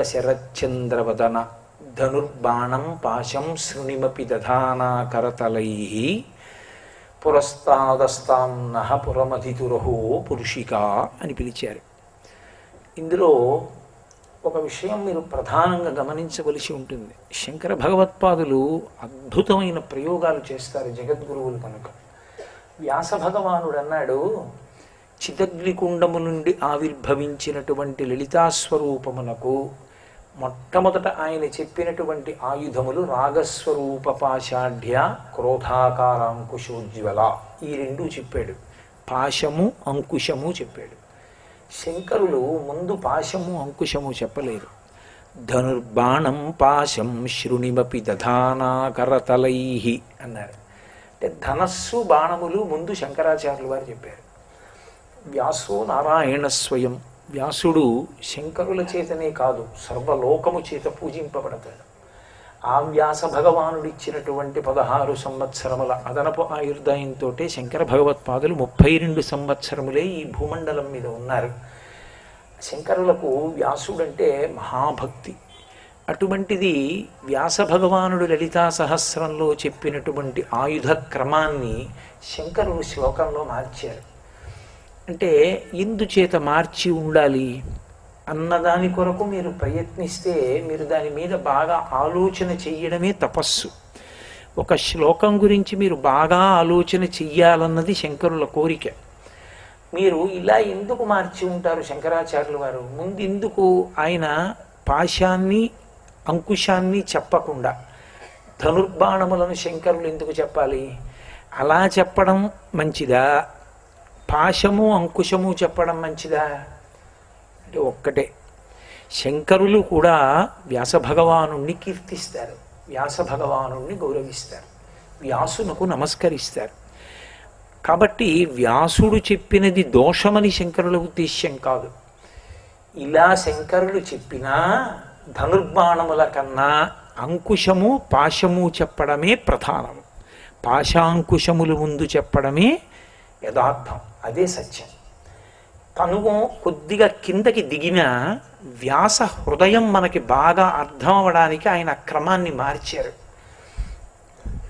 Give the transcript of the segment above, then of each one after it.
శరచంద్రవదన ధనుర్బాణం పాశం శృణిమపి దధానా కరతలై పురస్తాదస్తాన్నః పురమధితురహో పురుషిక అని పిలిచారు. ఇందులో ఒక విషయం మీరు ప్రధానంగా గమనించవలసి ఉంటుంది. శంకర భగవత్పాదులు అద్భుతమైన ప్రయోగాలు చేస్తారు జగద్గురువులు కనుక. వ్యాస భగవానుడు అన్నాడు, చిదగ్నికుండము నుండి ఆవిర్భవించినటువంటి లలితాస్వరూపమునకు మొట్టమొదట ఆయన చెప్పినటువంటి ఆయుధములు రాగస్వరూప పాషాఢ్య క్రోధాకారాంకుశోజ్వల, ఈ రెండూ చెప్పాడు. పాశము అంకుశము చెప్పాడు. శంకరులు ముందు పాశము అంకుశము చెప్పలేరు. ధనుర్బాణం పాశం శృణిమపి దధానా కరతలై అన్నారు. అంటే ధనస్సు బాణములు ముందు శంకరాచార్యులు వారు చెప్పారు. వ్యాసో నారాయణ స్వయం, వ్యాసుడు శంకరుల చేతనే కాదు సర్వలోకము చేత పూజింపబడతాడు. ఆ వ్యాస భగవానుడిచ్చినటువంటి 16 సంవత్సరముల అదనపు ఆయుర్దాయంతో శంకర భగవత్పాదులు 32 సంవత్సరములే ఈ భూమండలం మీద ఉన్నారు. శంకరులకు వ్యాసుడంటే మహాభక్తి. అటువంటిది వ్యాస భగవానుడు లలితా సహస్రంలో చెప్పినటువంటి ఆయుధ క్రమాన్ని శంకరులు శ్లోకంలో మార్చారు. అంటే ఎందుచేత మార్చి ఉండాలి అన్నదాని కొరకు మీరు ప్రయత్నిస్తే మీరు దాని మీద బాగా ఆలోచన చెయ్యడమే తపస్సు. ఒక శ్లోకం గురించి మీరు బాగా ఆలోచన చెయ్యాలన్నది శంకరుల కోరిక. మీరు ఇలా ఎందుకు మార్చి ఉంటారు శంకరాచార్యుల వారు? ముందు ఎందుకు ఆయన పాశాన్ని అంకుశాన్ని చెప్పకుండా ధనుర్బాణములను శంకరులు ఎందుకు చెప్పాలి? అలా చెప్పడం మంచిదా, పాశము అంకుశము చెప్పడం మంచిదా అంటే ఒక్కటే. శంకరులు కూడా వ్యాస భగవానుణ్ణి కీర్తిస్తారు, వ్యాస భగవానుణ్ణి గౌరవిస్తారు, వ్యాసునకు నమస్కరిస్తారు. కాబట్టి వ్యాసుడు చెప్పినది దోషమని శంకరుల ఉద్దేశ్యం కాదు. ఇలా శంకరులు చెప్పినా ధనుర్బాణముల కన్నా అంకుశము పాశము చెప్పడమే ప్రధానము. పాశాంకుశములు ముందు చెప్పడమే యథార్థం, అదే సత్యం. తను కొద్దిగా కిందకి దిగిన వ్యాస హృదయం మనకి బాగా అర్థం అవడానికి ఆయన క్రమాన్ని మార్చారు.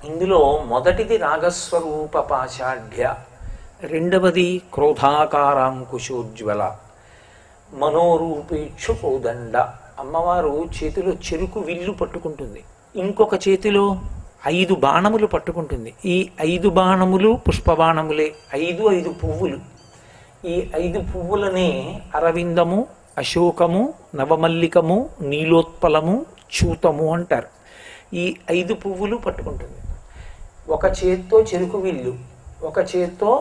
ఇందులో మొదటిది రాగస్వరూప పాషాఢ్య, రెండవది క్రోధాకారాంకుశోజ్వల, మనోరూపేక్షు కోదండ. అమ్మవారు చేతిలో చెరుకు విల్లు పట్టుకుంటుంది, ఇంకొక చేతిలో 5 బాణములు పట్టుకుంటుంది. ఈ 5 బాణములు పుష్పబాణములే, 5 పువ్వులు. ఈ 5 పువ్వులనే అరవిందము, అశోకము, నవమల్లికము, నీలోత్పలము, చూతము అంటారు. ఈ 5 పువ్వులు పట్టుకుంటుంది. ఒక చేత్తో చెరుకు విల్లు, ఒక చేత్తో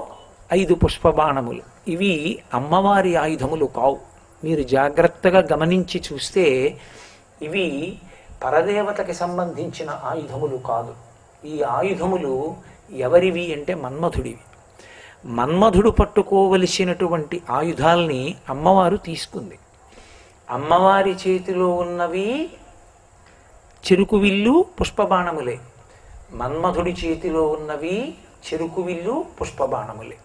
5 పుష్పబాణములు. ఇవి అమ్మవారి ఆయుధములు కావు. మీరు జాగ్రత్తగా గమనించి చూస్తే ఇవి పరదేవతకి సంబంధించిన ఆయుధములు కాదు. ఈ ఆయుధములు ఎవరివి అంటే మన్మధుడివి. మన్మధుడు పట్టుకోవలసినటువంటి ఆయుధాల్ని అమ్మవారు తీసుకుంది. అమ్మవారి చేతిలో ఉన్నవి చెరుకు విల్లు పుష్పబాణములే, మన్మధుడి చేతిలో ఉన్నవి చెరుకు విల్లు పుష్పబాణములే.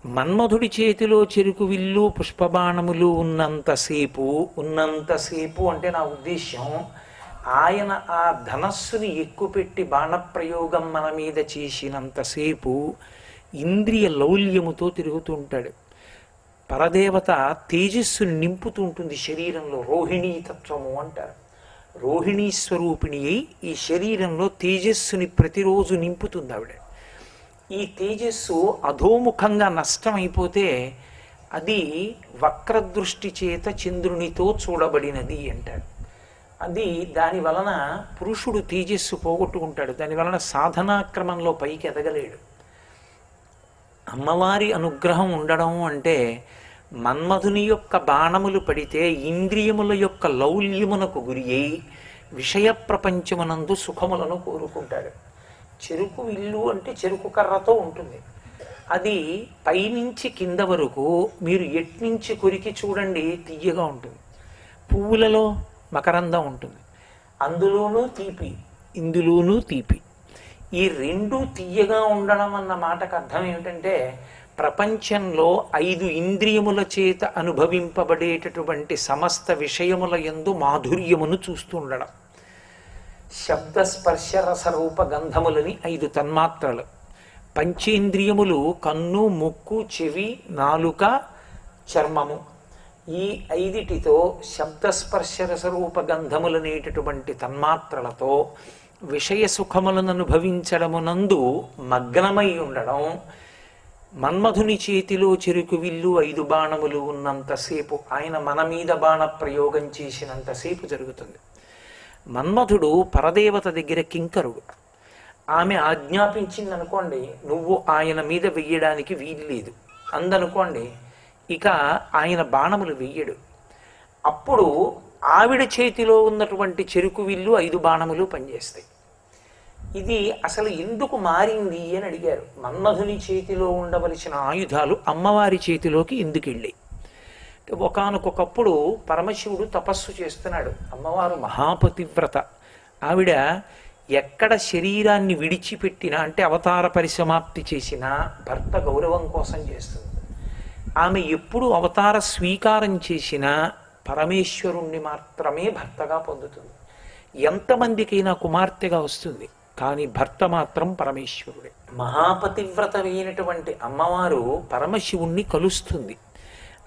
మన్మధుడి చేతిలో చెరుకు విల్లు పుష్పబాణములు ఉన్నంతసేపు అంటే నా ఉద్దేశ్యం ఆయన ఆ ధనస్సుని ఎక్కుపెట్టి బాణప్రయోగం మన మీద చేసినంతసేపు ఇంద్రియ లౌల్యముతో తిరుగుతూ ఉంటాడు. పరదేవత తేజస్సుని నింపుతూ ఉంటుంది శరీరంలో, రోహిణీ తత్వము అంటారు. రోహిణీ స్వరూపిణి అయి ఈ శరీరంలో తేజస్సుని ప్రతిరోజు నింపుతుంది ఆవిడ. ఈ తేజస్సు అధోముఖంగా నష్టమైపోతే అది వక్రదృష్టి చేత చంద్రునితో చూడబడినది అంటారు. అది దాని వలన పురుషుడు తేజస్సు పోగొట్టుకుంటాడు, దాని వలన సాధనాక్రమంలో పైకి ఎదగలేడు. అమ్మవారి అనుగ్రహం ఉండడం అంటే మన్మధుని యొక్క బాణములు పడితే ఇంద్రియముల యొక్క లౌల్యమునకు గురి అయి విషయ ప్రపంచమునందు సుఖములను కోరుకుంటాడు. చెరుకు విల్లు అంటే చెరుకు కర్రతో ఉంటుంది. అది పైనుంచి కింద వరకు మీరు ఎట్నుంచి కొరికి చూడండి తియ్యగా ఉంటుంది. పువ్వులలో మకరందం ఉంటుంది, అందులోనూ తీపి, ఇందులోనూ తీపి. ఈ రెండు తియ్యగా ఉండడం అన్న మాటకు అర్థం ఏమిటంటే ప్రపంచంలో 5 ఇంద్రియముల చేత అనుభవింపబడేటటువంటి సమస్త విషయముల యందు మాధుర్యమును చూస్తుండడం. శబ్ద స్పర్శ రసరూప గంధములని 5 తన్మాత్రలు. పంచేంద్రియములు కన్ను, ముక్కు, చెవి, నాలుక, చర్మము. ఈ 5టితో శబ్దస్పర్శ రసరూప గంధములనేటటువంటి తన్మాత్రలతో విషయ సుఖములను అనుభవించడమునందు మగ్నమై ఉండడం. మన్మధుని చేతిలో చెరుకు విల్లు 5 బాణములు ఉన్నంతసేపు, ఆయన మన మీద బాణ ప్రయోగం చేసినంతసేపు జరుగుతుంది. మన్మధుడు పరదేవత దగ్గర కింకరుడు. ఆమె ఆజ్ఞాపించిందనుకోండి, నువ్వు ఆయన మీద వెయ్యడానికి వీల్లేదు అందనుకోండి, ఇక ఆయన బాణములు వెయ్యడు. అప్పుడు ఆవిడ చేతిలో ఉన్నటువంటి చెరుకు విల్లు 5 బాణములు పనిచేస్తాయి. ఇది అసలు ఎందుకు మారింది అని అడిగారు. మన్మధుని చేతిలో ఉండవలసిన ఆయుధాలు అమ్మవారి చేతిలోకి ఎందుకు వెళ్ళాయి? ఒకానొకప్పుడు పరమశివుడు తపస్సు చేస్తున్నాడు. అమ్మవారు మహాపతివ్రత. ఆవిడ ఎక్కడ శరీరాన్ని విడిచిపెట్టినా, అంటే అవతార పరిసమాప్తి చేసినా భర్త గౌరవం కోసం చేస్తుంది. ఆమె ఎప్పుడు అవతార స్వీకారం చేసినా పరమేశ్వరుణ్ణి మాత్రమే భర్తగా పొందుతుంది. ఎంతమందికైనా కుమార్తెగా వస్తుంది, కానీ భర్త మాత్రం పరమేశ్వరుడే. మహాపతివ్రత అయినటువంటి అమ్మవారు పరమశివుణ్ణి కలుస్తుంది.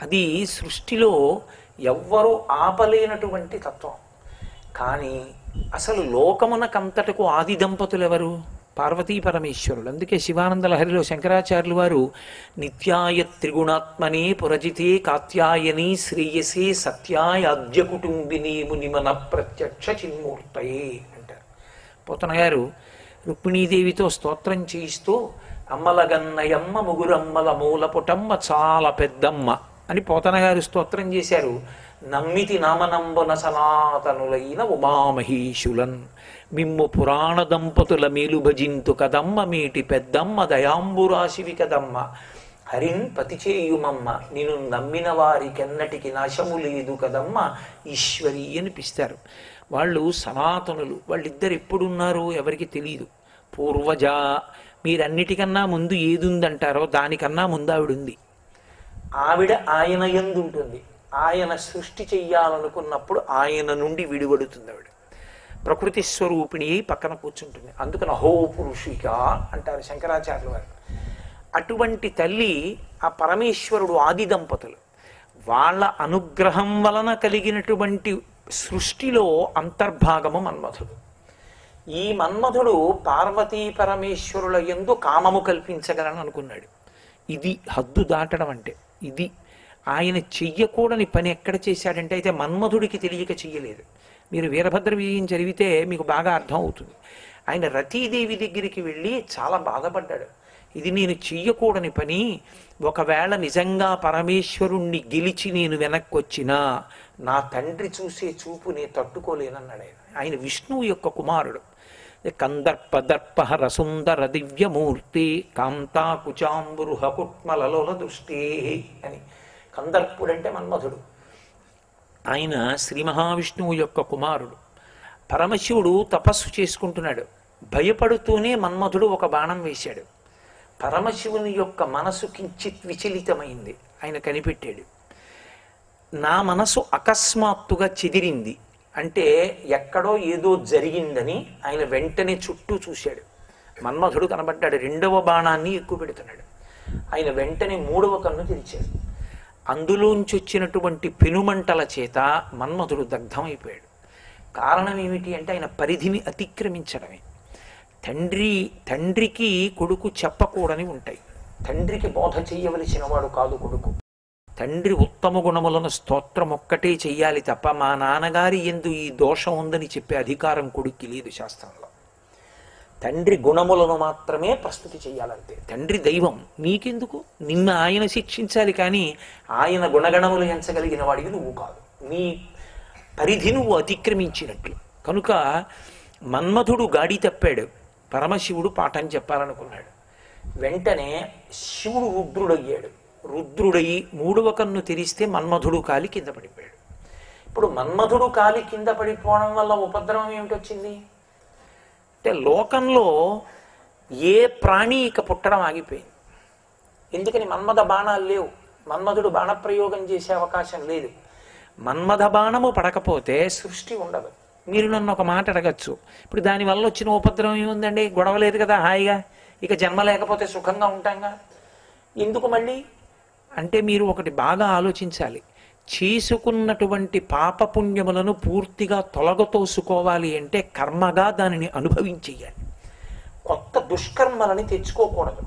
అది సృష్టిలో ఎవ్వరూ ఆపలేనటువంటి తత్వం. కానీ అసలు లోకమునకంతటకు ఆది దంపతులు ఎవరు? పార్వతీ పరమేశ్వరులు. అందుకే శివానంద లహరిలో శంకరాచార్యులు వారు నిత్యాయ త్రిగుణాత్మనే పురజితే కాత్యాయని శ్రేయసే సత్యాయ అద్య కుటుంబిని మునిమన ప్రత్యక్ష చిన్మూర్తయే అంటారు. పోతన గారు రుక్మిణీదేవితో స్తోత్రం చేయిస్తూ అమ్మలగన్నయమ్మ ముగురమ్మల మూలపుటమ్మ చాలా పెద్దమ్మ అని పోతన గారు స్తోత్రం చేశారు. నమ్మితి నామనంబున సనాతనులైన ఉమామహేశులన్ మిమ్ము పురాణ దంపతుల మేలు భజింతు కదమ్మ మీటి పెద్దమ్మ దయాంబురాశివి కదమ్మ హరిన్ పతిచేయుమమ్మ నిన్ను నమ్మిన వారికెన్నటికి నాశము లేదు కదమ్మ ఈశ్వరి అనిపిస్తారు. వాళ్ళు సనాతనులు. వాళ్ళిద్దరు ఎప్పుడున్నారో ఎవరికి తెలియదు. పూర్వజ, మీరన్నిటికన్నా ముందు ఏదుందంటారో దానికన్నా ముందు ఆవిడుంది. ఆవిడ ఆయన యందు ఉంటుంది. ఆయన సృష్టి చెయ్యాలనుకున్నప్పుడు ఆయన నుండి విడిపడుతుంది. ఆవిడ ప్రకృతి స్వరూపిణి పక్కన కూర్చుంటుంది. అందుకని అహో పురుషిక అంటారు శంకరాచార్యుల వారు. అటువంటి తల్లి ఆ పరమేశ్వరుడు ఆది దంపతులు. వాళ్ళ అనుగ్రహం వలన కలిగినటువంటి సృష్టిలో అంతర్భాగము మన్మధుడు. ఈ మన్మధుడు పార్వతీ పరమేశ్వరుల యందు కామము కల్పించగలను అనుకున్నాడు. ఇది హద్దు దాటడం అంటే. ఇది ఆయన చెయ్యకూడని పని ఎక్కడ చేశాడంటే, అయితే మన్మధుడికి తెలియక చెయ్యలేదు. మీరు వీరభద్ర విజయం చదివితే మీకు బాగా అర్థం అవుతుంది. ఆయన రతీదేవి దగ్గరికి వెళ్ళి చాలా బాధపడ్డాడు. ఇది నేను చెయ్యకూడని పని, ఒకవేళ నిజంగా పరమేశ్వరుణ్ణి గెలిచి నేను వెనక్కి వచ్చినా నా తండ్రి చూసే చూపు నేను తట్టుకోలేనన్నాడు. ఆయన విష్ణువు యొక్క కుమారుడు. కందర్ప దర్పహర సుందర దివ్యమూర్తి కాంతా కుచాంబురుహ కుట్మలలోల దృష్టి అని. కందర్పుడంటే మన్మధుడు. ఆయన శ్రీ మహావిష్ణువు యొక్క కుమారుడు. పరమశివుడు తపస్సు చేసుకుంటున్నాడు. భయపడుతూనే మన్మధుడు ఒక బాణం వేశాడు. పరమశివుని యొక్క మనసు కించిత్ విచలితమైంది. ఆయన కనిపెట్టాడు. నా మనసు అకస్మాత్తుగా చెదిరింది అంటే ఎక్కడో ఏదో జరిగిందని ఆయన వెంటనే చుట్టూ చూశాడు. మన్మధుడు కనబడ్డాడు. 2వ బాణాన్ని ఎక్కువ పెడుతున్నాడు. ఆయన వెంటనే 3వ కన్ను తెరిచాడు. అందులోంచి వచ్చినటువంటి పెనుమంటల చేత మన్మధుడు దగ్ధమైపోయాడు. కారణం ఏమిటి అంటే ఆయన పరిధిని అతిక్రమించడమే. తండ్రికి కొడుకు చెప్పకూడని ఉంటాయి. తండ్రికి బోధ చెయ్యవలసిన వాడు కాదు కొడుకు. తండ్రి ఉత్తమ గుణములను స్తోత్రం ఒక్కటే చెయ్యాలి తప్ప మా నాన్నగారి యందు ఈ దోషం ఉందని చెప్పే అధికారం కొడుక్కి లేదు శాస్త్రంలో. తండ్రి గుణములను మాత్రమే ప్రస్తుతి చెయ్యాలంతే. తండ్రి దైవం, నీకెందుకు? నిన్ను ఆయన శిక్షించాలి, కానీ ఆయన గుణగణములు ఎంచగలిగిన వాడికి నువ్వు కాదు. నీ పరిధి నువ్వు అతిక్రమించినట్లు. కనుక మన్మధుడు గాడి తప్పాడు. పరమశివుడు పాఠం చెప్పాలనుకున్నాడు. వెంటనే శివుడు రుద్రుడయ్యాడు. రుద్రుడయి 3వ కన్ను తెరిస్తే మన్మధుడు కాలి కింద పడిపోయాడు. ఇప్పుడు మన్మధుడు కాలి కింద పడిపోవడం వల్ల ఉపద్రవం ఏమిటొచ్చింది అంటే, లోకంలో ఏ ప్రాణి ఇక పుట్టడం ఆగిపోయింది. ఎందుకని మన్మథ బాణాలు లేవు, మన్మధుడు బాణప్రయోగం చేసే అవకాశం లేదు. మన్మథ బాణము పడకపోతే సృష్టి ఉండదు. మీరు నన్ను ఒక మాట అడగచ్చు, ఇప్పుడు దానివల్ల వచ్చిన ఉపద్రవం ఏముందండి, గొడవ లేదు కదా, హాయిగా ఇక జన్మ లేకపోతే సుఖంగా ఉంటాంగా, ఎందుకు మళ్ళీ అంటే మీరు ఒకటి బాగా ఆలోచించాలి. చేసుకున్నటువంటి పాపపుణ్యములను పూర్తిగా తొలగతోసుకోవాలి అంటే కర్మగా దానిని అనుభవించేయాలి. కొత్త దుష్కర్మలని తెచ్చుకోకూడదు.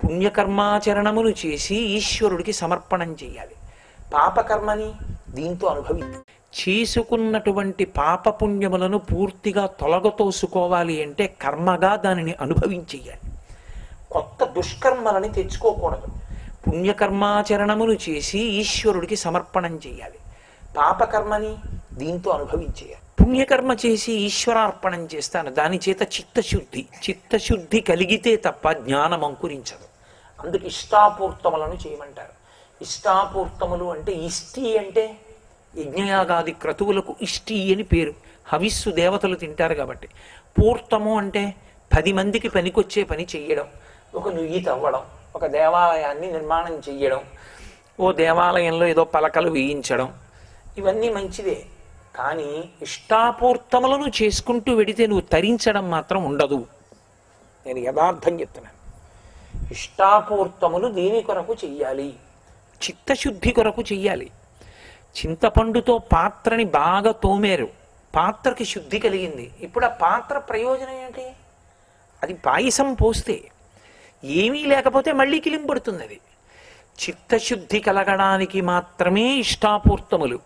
పుణ్యకర్మాచరణములు చేసి ఈశ్వరుడికి సమర్పణం చేయాలి. పాపకర్మని దీంతో అనుభవించాలి. చేసుకున్నటువంటి పాపపుణ్యములను పూర్తిగా తొలగతోసుకోవాలి అంటే కర్మగా దానిని అనుభవించేయాలి. కొత్త దుష్కర్మలని తెచ్చుకోకూడదు. పుణ్యకర్మాచరణములు చేసి ఈశ్వరుడికి సమర్పణం చేయాలి. పాపకర్మని దీంతో అనుభవించేయాలి. పుణ్యకర్మ చేసి ఈశ్వరార్పణం చేస్తాను, దాని చేత చిత్తశుద్ధి కలిగితే తప్ప జ్ఞానం అంకురించదు. అందుకు ఇష్టాపూర్తములను చేయమంటారు. ఇష్టాపూర్తములు అంటే ఇష్టి అంటే యజ్ఞయాగాది క్రతువులకు ఇష్టి అని పేరు. హవిస్సు దేవతలు తింటారు కాబట్టి. పూర్తము అంటే 10 మందికి పనికొచ్చే పని చెయ్యడం, ఒక నుయ్యి తవ్వడం, ఒక దేవాలయాన్ని నిర్మాణం చెయ్యడం, ఓ దేవాలయంలో ఏదో పలకలు వేయించడం, ఇవన్నీ మంచిదే. కానీ ఇష్టాపూర్తములను చేసుకుంటూ వెడితే నువ్వు తరించడం మాత్రం ఉండదు. నేను యథార్థం చెప్తున్నాను. ఇష్టాపూర్తములు దేని కొరకు చెయ్యాలి? చిత్తశుద్ధి కొరకు చెయ్యాలి. చింతపండుతో పాత్రని బాగా తోమేరు, పాత్రకి శుద్ధి కలిగింది. ఇప్పుడు ఆ పాత్ర ప్రయోజనం ఏంటి? అది పాయసం పోస్తే ఏమీ లేకపోతే మళ్ళీ కిలింపడుతుంది. అది చిత్తశుద్ధి కలగడానికి మాత్రమే ఇష్టాపూర్తములు.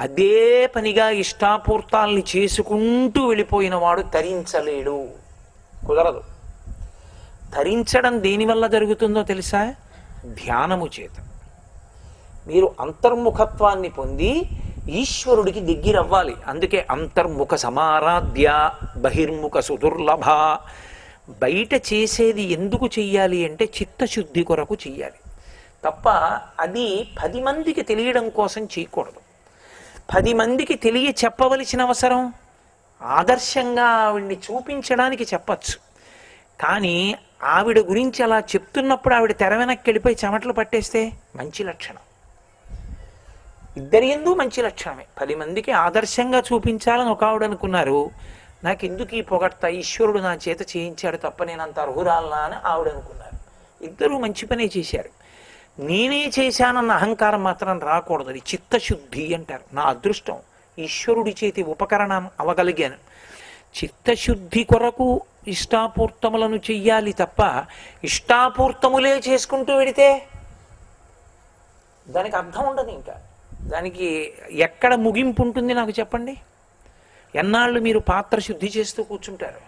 అదే పనిగా ఇష్టాపూర్తాల్ని చేసుకుంటూ వెళ్ళిపోయిన వాడు తరించలేడు, కుదరదు. తరించడం దేనివల్ల జరుగుతుందో తెలుసా? ధ్యానము చేత. మీరు అంతర్ముఖత్వాన్ని పొంది ఈశ్వరుడికి దగ్గరవ్వాలి. అందుకే అంతర్ముఖ సమారాధ్య బహిర్ముఖ సుదుర్లభ. బయట చేసేది ఎందుకు చెయ్యాలి అంటే చిత్తశుద్ధి కొరకు చెయ్యాలి తప్ప అది 10 మందికి తెలియడం కోసం చేయకూడదు. 10 మందికి తెలియ చెప్పవలసిన అవసరం ఆదర్శంగా ఆవిడ్ని చూపించడానికి చెప్పచ్చు. కానీ ఆవిడ గురించి అలా చెప్తున్నప్పుడు ఆవిడ తెర వెనక్కి వెళ్ళిపోయి చెమటలు పట్టేస్తే మంచి లక్షణం. ఇద్దరి ఎందు మంచి లక్షణమే. 10 మందికి ఆదర్శంగా చూపించాలని ఒక ఆవిడ అనుకున్నారు. నాకెందుకు ఈ పొగడ్త, ఈశ్వరుడు నా చేత చేయించాడు తప్ప నేను అంత అర్హురాలనా అని ఆవిడ అనుకున్నారు. ఇద్దరూ మంచి పనే చేశారు. నేనే చేశానన్న అహంకారం మాత్రం రాకూడదు. అది చిత్తశుద్ధి అంటారు. నా అదృష్టం ఈశ్వరుడి చేతి ఉపకరణం అవగలిగాను. చిత్తశుద్ధి కొరకు ఇష్టాపూర్తములను చెయ్యాలి తప్ప ఇష్టాపూర్తములే చేసుకుంటూ వెడితే దానికి అర్థం ఉండదు. ఇంకా దానికి ఎక్కడ ముగింపు ఉంటుంది నాకు చెప్పండి? ఎన్నాళ్ళు మీరు పాత్ర శుద్ధి చేస్తూ కూర్చుంటారు?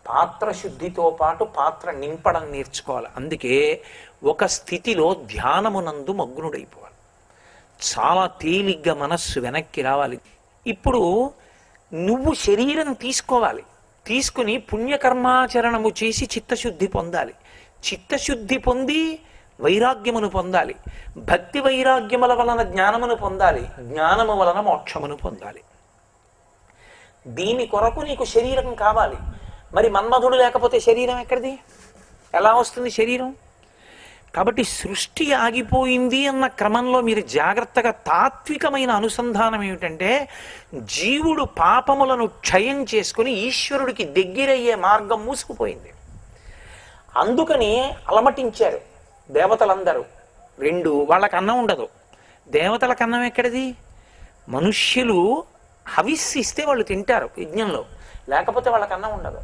పాత్ర శుద్ధితో పాటు పాత్ర నింపడం నేర్చుకోవాలి. అందుకే ఒక స్థితిలో ధ్యానమునందు మగ్నుడైపోవాలి. చాలా తేలిగ్గా మనస్సు వెనక్కి రావాలి. ఇప్పుడు నువ్వు శరీరం తీసుకోవాలి. తీసుకుని పుణ్యకర్మాచరణము చేసి చిత్తశుద్ధి పొందాలి. చిత్తశుద్ధి పొంది వైరాగ్యమును పొందాలి. భక్తి వైరాగ్యముల వలన జ్ఞానమును పొందాలి. జ్ఞానము వలన మోక్షమును పొందాలి. దీని కొరకు నీకు శరీరం కావాలి. మరి మన్మధుడు లేకపోతే శరీరం ఎక్కడిది? ఎలా వస్తుంది శరీరం? కాబట్టి సృష్టి ఆగిపోయింది అన్న క్రమంలో మీరు జాగ్రత్తగా తాత్వికమైన అనుసంధానం ఏమిటంటే జీవుడు పాపములను క్షయం చేసుకుని ఈశ్వరుడికి దగ్గరయ్యే మార్గం మూసుకుపోయింది. అందుకని అలమటించారు దేవతలందరూ. 2 వాళ్ళకి అన్నం ఉండదు. దేవతలకు అన్నం ఎక్కడిది? మనుష్యులు హవిస్సిస్తే వాళ్ళు తింటారు యజ్ఞంలో, లేకపోతే వాళ్ళకి అన్నం ఉండదు.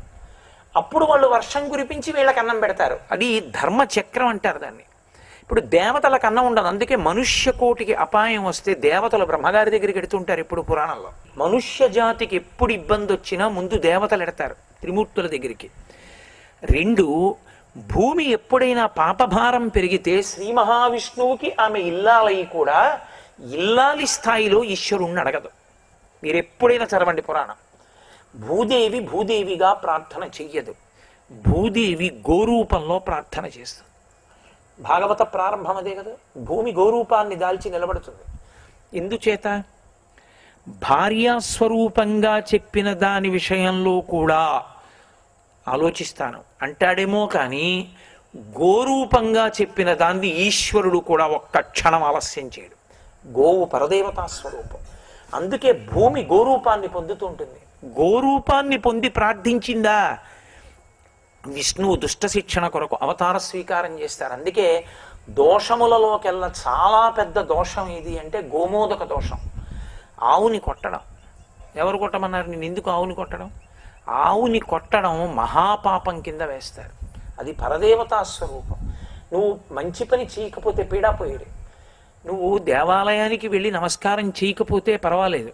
అప్పుడు వాళ్ళు వర్షం కురిపించి వీళ్ళకి అన్నం పెడతారు. అది ధర్మచక్రం అంటారు దాన్ని. ఇప్పుడు దేవతలకు అన్నం ఉండదు. అందుకే మనుష్య కోటికి అపాయం వస్తే దేవతలు బ్రహ్మగారి దగ్గరికి ఎడుతుంటారు. ఇప్పుడు పురాణంలో మనుష్య జాతికి ఎప్పుడు ఇబ్బంది వచ్చినా ముందు దేవతలు ఎడతారు త్రిమూర్తుల దగ్గరికి. 2 భూమి ఎప్పుడైనా పాపభారం పెరిగితే శ్రీ మహావిష్ణువుకి ఆమె ఇల్లాలై కూడా ఇల్లాలి స్థాయిలో ఈశ్వరుణ్ణి అడగదు. మీరు ఎప్పుడైనా చదవండి పురాణం. భూదేవి భూదేవిగా ప్రార్థన చెయ్యదు. భూదేవి గోరూపంలో ప్రార్థన చేస్తుంది. భాగవత ప్రారంభం అదే కదా. భూమి గోరూపాన్ని దాల్చి నిలబడుతుంది. ఎందుచేత? భార్యాస్వరూపంగా చెప్పిన దాని విషయంలో కూడా ఆలోచిస్తాను అంటాడేమో కానీ గోరూపంగా చెప్పిన దాన్ని ఈశ్వరుడు కూడా ఒక్క క్షణం ఆలస్యం చేయడు. గోవు పరదేవతా స్వరూపం. అందుకే భూమి గోరూపాన్ని పొందుతూ ఉంటుంది. గోరూపాన్ని పొంది ప్రార్థించిందా, విష్ణువు దుష్ట శిక్షణ కొరకు అవతార స్వీకారం చేస్తారు. అందుకే దోషములలోకెల్లా చాలా పెద్ద దోషం ఏది అంటే గోమోదక దోషం. ఆవుని కొట్టడం. ఎవరు కొట్టమన్నారు? నేను ఎందుకు ఆవుని కొట్టడం? ఆవుని కొట్టడం మహాపాపం కింద వేస్తారు. అది పరదేవతా స్వరూపం. నువ్వు మంచి పని చేయకపోతే పీడాపోయేది. నువ్వు దేవాలయానికి వెళ్ళి నమస్కారం చేయకపోతే పర్వాలేదు,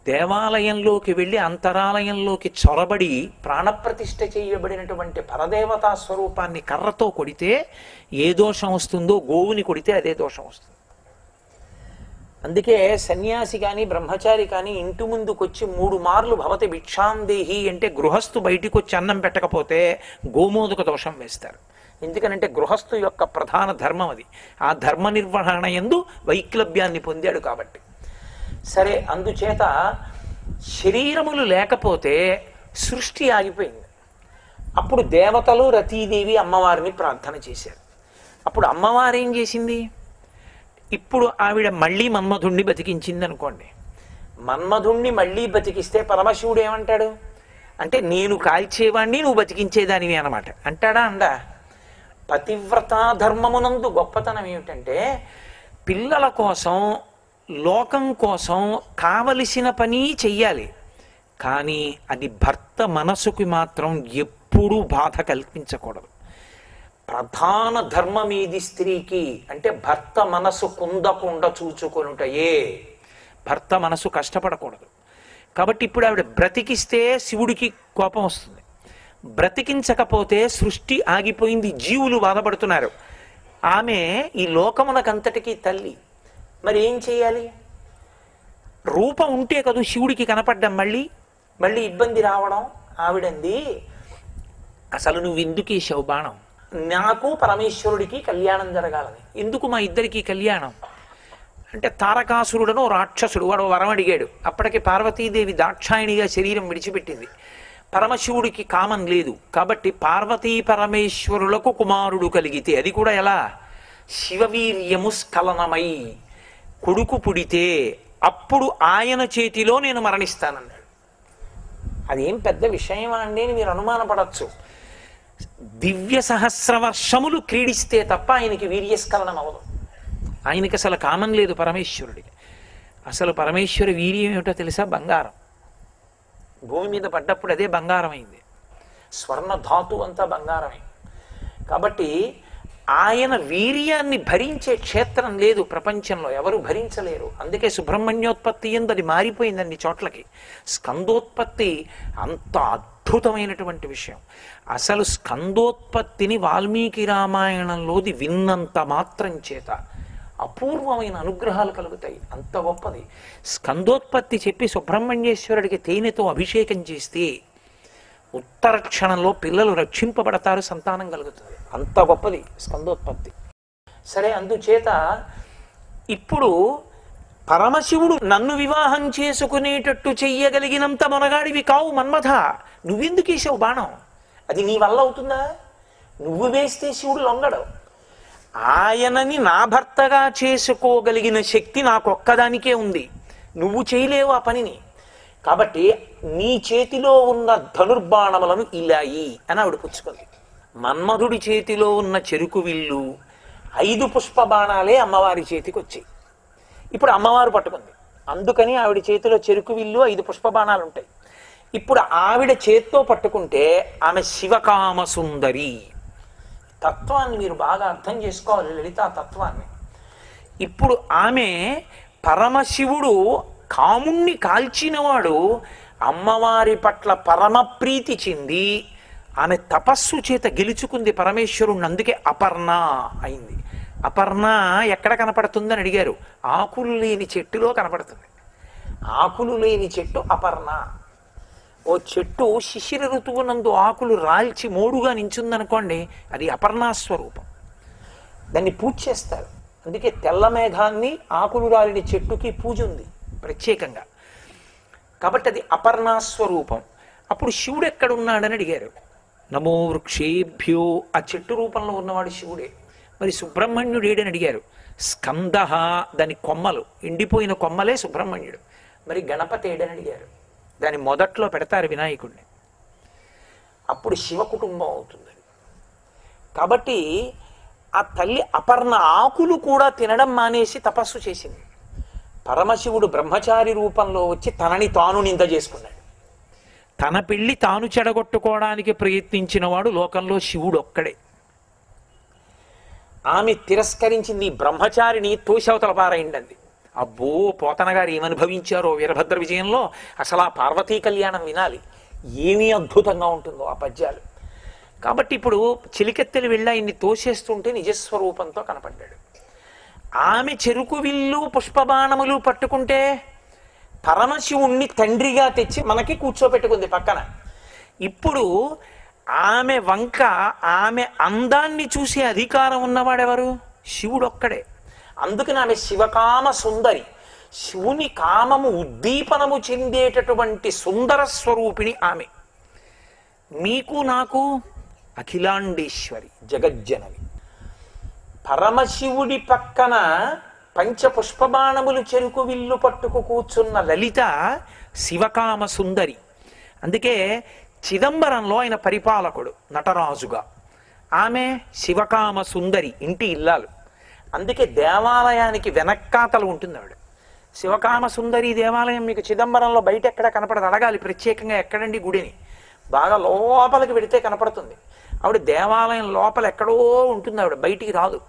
దేవాలయంలోకి వెళ్ళి అంతరాలయంలోకి చొరబడి ప్రాణప్రతిష్ఠ చేయబడినటువంటి పరదేవతా స్వరూపాన్ని కర్రతో కొడితే ఏ దోషం వస్తుందో గోవుని కొడితే అదే దోషం వస్తుంది. అందుకే సన్యాసి కానీ బ్రహ్మచారి కానీ ఇంటి ముందుకొచ్చి 3 మార్లు భవతి భిక్షాందేహి అంటే గృహస్థు బయటికి వచ్చి అన్నం పెట్టకపోతే గోమోదక దోషం వేస్తారు. ఎందుకనంటే గృహస్థు యొక్క ప్రధాన ధర్మం అది. ఆ ధర్మ నిర్వహణ యందు వైక్లభ్యాన్ని పొందాడు కాబట్టి. సరే, అందుచేత శరీరములు లేకపోతే సృష్టి ఆగిపోయింది. అప్పుడు దేవతలు రతీదేవి అమ్మవారిని ప్రార్థన చేశారు. అప్పుడు అమ్మవారు ఏం చేసింది? ఇప్పుడు ఆవిడ మళ్ళీ మన్మధుణ్ణి బతికించింది అనుకోండి. మన్మధుణ్ణి మళ్ళీ బతికిస్తే పరమశివుడు ఏమంటాడు అంటే, నేను కాల్చేవాణ్ణి నువ్వు బతికించేదానివి అనమాట. అంటాడా? అండా. పతివ్రత ధర్మమునందు గొప్పతనం ఏమిటంటే, పిల్లల కోసం లోకం కోసం కావలసిన పని చెయ్యాలి, కానీ అది భర్త మనసుకి మాత్రం ఎప్పుడూ బాధ కల్పించకూడదు. ప్రధాన ధర్మం ఏది స్త్రీకి అంటే భర్త మనసు కుందకుండా చూచుకొనుటయే. భర్త మనసు కష్టపడకూడదు. కాబట్టి ఇప్పుడు ఆవిడ బ్రతికిస్తే శివుడికి కోపం వస్తుంది, బ్రతికించకపోతే సృష్టి ఆగిపోయింది, జీవులు బాధపడుతున్నారు. ఆమె ఈ లోకమునకంతటికీ తల్లి. మరి ఏం చేయాలి? రూపం ఉంటే కదా శివుడికి కనపడ్డం. మళ్ళీ ఇబ్బంది రావడం. ఆవిడంది, అసలు నువ్వు ఎందుకు వేసావు బాణం? నాకు పరమేశ్వరుడికి కళ్యాణం జరగాలని. ఎందుకు మా ఇద్దరికి కళ్యాణం అంటే, తారకాసురుడను రాక్షసుడు వాడు వరం అడిగాడు. అప్పటికి పార్వతీదేవి దాక్షాయణిగా శరీరం విడిచిపెట్టింది. పరమశివుడికి కామం లేదు కాబట్టి పార్వతీ పరమేశ్వరులకు కుమారుడు కలిగితే, అది కూడా ఎలా? శివవీర్యము స్ఖలనమై కొడుకు పుడితే అప్పుడు ఆయన చేతిలో నేను మరణిస్తానన్నాడు. అదేం పెద్ద విషయమా అండి అని మీరు అనుమానపడచ్చు. దివ్య సహస్రవర్షములు క్రీడిస్తే తప్ప ఆయనకి వీర్యస్ఖలనం అవదు. ఆయనకి అసలు కామం లేదు పరమేశ్వరుడికి. అసలు పరమేశ్వర వీర్యం ఏమిటో తెలుసా? బంగారం. భూమి మీద పడ్డప్పుడు అదే బంగారం అయింది. స్వర్ణ ధాతు అంతా బంగారమే. కాబట్టి ఆయన వీర్యాన్ని భరించే క్షేత్రం లేదు ప్రపంచంలో, ఎవరు భరించలేరు. అందుకే సుబ్రహ్మణ్యోత్పత్తి ఎందు అది మారిపోయింది అన్ని చోట్లకి. స్కందోత్పత్తి అంత అద్భుతమైనటువంటి విషయం. అసలు స్కందోత్పత్తిని వాల్మీకి రామాయణంలోది విన్నంత మాత్రం చేత అపూర్వమైన అనుగ్రహాలు కలుగుతాయి. అంత గొప్పది. స్కందోత్పత్తి చెప్పి సుబ్రహ్మణ్యేశ్వరుడికి తేనెతో అభిషేకం చేస్తే ఉత్తర క్షణంలో పిల్లలు రక్షింపబడతారు, సంతానం కలుగుతుంది. అంత గొప్పది స్కందోత్పత్తి. సరే, అందుచేత ఇప్పుడు పరమశివుడు నన్ను వివాహం చేసుకునేటట్టు చెయ్యగలిగినంత మొనగాడివి కావు మన్మథ. నువ్వెందుకు వేసావు బాణం? అది నీ వల్ల అవుతుందా? నువ్వు వేస్తే శివుడు లొంగడు. ఆయనని నా భర్తగా చేసుకోగలిగిన శక్తి నాకొక్కదానికే ఉంది. నువ్వు చేయలేవు ఆ పనిని. కాబట్టి నీ చేతిలో ఉన్న ధనుర్బాణములను ఇలాయి అని ఆవిడ పుచ్చుకుంది. మన్మధుడి చేతిలో ఉన్న చెరుకు విల్లు 5 పుష్ప బాణాలే అమ్మవారి చేతికి వచ్చాయి. ఇప్పుడు అమ్మవారు పట్టుకుంది, అందుకని ఆవిడ చేతిలో చెరుకు విల్లు 5 పుష్ప బాణాలు ఉంటాయి. ఇప్పుడు ఆవిడ చేత్తో పట్టుకుంటే ఆమె శివకామ సుందరి. తత్వాన్ని మీరు బాగా అర్థం చేసుకోవాలి, లలితా తత్వాన్ని. ఇప్పుడు ఆమె పరమశివుడు కాముణ్ణి కాల్చినవాడు అమ్మవారి పట్ల పరమ ప్రీతి చెంది ఆమె తపస్సు చేత గెలుచుకుంది పరమేశ్వరుణ్ణి. అందుకే అపర్ణ అయింది. అపర్ణ ఎక్కడ కనపడుతుందని అడిగారు. ఆకులు లేని చెట్టులో కనపడుతుంది. ఆకులు లేని చెట్టు అపర్ణ. ఓ చెట్టు శిశిర ఋతువునందు ఆకులు రాల్చి మోడుగా నించుందనుకోండి, అది అపర్ణాస్వరూపం. దాన్ని పూజ చేస్తారు. అందుకే తెల్ల మేఘాన్ని ఆకులు రాలిన చెట్టుకి పూజ ఉంది ప్రత్యేకంగా. కాబట్టి అది అపర్ణాస్వరూపం. అప్పుడు శివుడు ఎక్కడున్నాడని అడిగారు. నమో వృక్షేభ్యో, ఆ చెట్టు రూపంలో ఉన్నవాడు శివుడే. మరి సుబ్రహ్మణ్యుడు ఏడని అడిగారు. స్కంద, దాని కొమ్మలు, ఎండిపోయిన కొమ్మలే సుబ్రహ్మణ్యుడు. మరి గణపతి ఏడని అడిగారు. దాని మొదట్లో పెడతారు వినాయకుడిని. అప్పుడు శివ కుటుంబం అవుతుంది. కాబట్టి ఆ తల్లి అపర్ణ ఆకులు కూడా తినడం మానేసి తపస్సు చేసింది. పరమశివుడు బ్రహ్మచారి రూపంలో వచ్చి తనని తాను నింద చేసుకున్నాడు. తన పెళ్లి తాను చెడగొట్టుకోవడానికి ప్రయత్నించిన వాడు లోకంలో శివుడు ఒక్కడే. ఆమె తిరస్కరించింది. బ్రహ్మచారిని తోషవతల పారైండంది. అబ్బో, పోతన గారు ఏమనుభవించారో వీరభద్ర విజయంలో. అసలు ఆ పార్వతీ కళ్యాణం వినాలి, ఏమీ అద్భుతంగా ఉంటుందో ఆ పద్యాలు. కాబట్టి ఇప్పుడు చిలికెత్తెలు వెళ్ళి ఆయన్ని తోసేస్తుంటే నిజస్వరూపంతో కనపడ్డాడు. ఆమె చెరుకు విల్లు పుష్పబాణములు పట్టుకుంటే పరమశివుణ్ణి తండ్రిగా తెచ్చి మనకి కూర్చోపెట్టుకుంది పక్కన. ఇప్పుడు ఆమె వంక, ఆమె అందాన్ని చూసే అధికారం ఉన్నవాడెవరు? శివుడు ఒక్కడే. అందుకని ఆమె శివకామ సుందరి. శివుని కామము ఉద్దీపనము చెందేటటువంటి సుందర స్వరూపిణి ఆమె. మీకు నాకు అఖిలాండేశ్వరి, జగజ్జనని. పరమశివుడి పక్కన పంచపుష్పబాణములు చెరుకు విల్లు పట్టుకు కూర్చున్న లలిత శివకామ సుందరి. అందుకే చిదంబరంలో ఆయన పరిపాలకుడు నటరాజుగా, ఆమె శివకామ సుందరి, ఇంటి ఇల్లాలు. అందుకే దేవాలయానికి వెనక్కాతలు ఉంటుంది ఆవిడ. శివకామ సుందరి దేవాలయం మీకు చిదంబరంలో బయట ఎక్కడ కనపడదు. అడగాలి ప్రత్యేకంగా, ఎక్కడండి గుడిని. బాగా లోపలికి వెడితే కనపడుతుంది. ఆవిడ దేవాలయం లోపల ఎక్కడో ఉంటుంది, ఆవిడ బయటికి రాదు.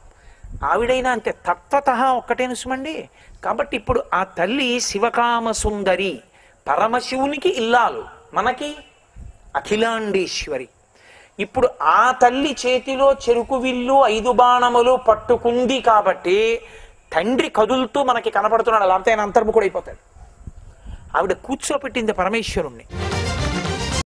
ఆవిడైనా అంతే, తత్వత ఒక్కటే సుమండి. కాబట్టి ఇప్పుడు ఆ తల్లి శివకామ సుందరి, పరమశివునికి ఇల్లాలు, మనకి అఖిలాండేశ్వరి. ఇప్పుడు ఆ తల్లి చేతిలో చెరుకు విల్లు 5 బాణములు పట్టుకుంది కాబట్టి తండ్రి కదులుతూ మనకి కనపడుతున్నాడు. లేకపోతే ఆయన అంతర్ముఖుడైపోతాడు. ఆవిడ కూర్చోపెట్టింది పరమేశ్వరుణ్ణి.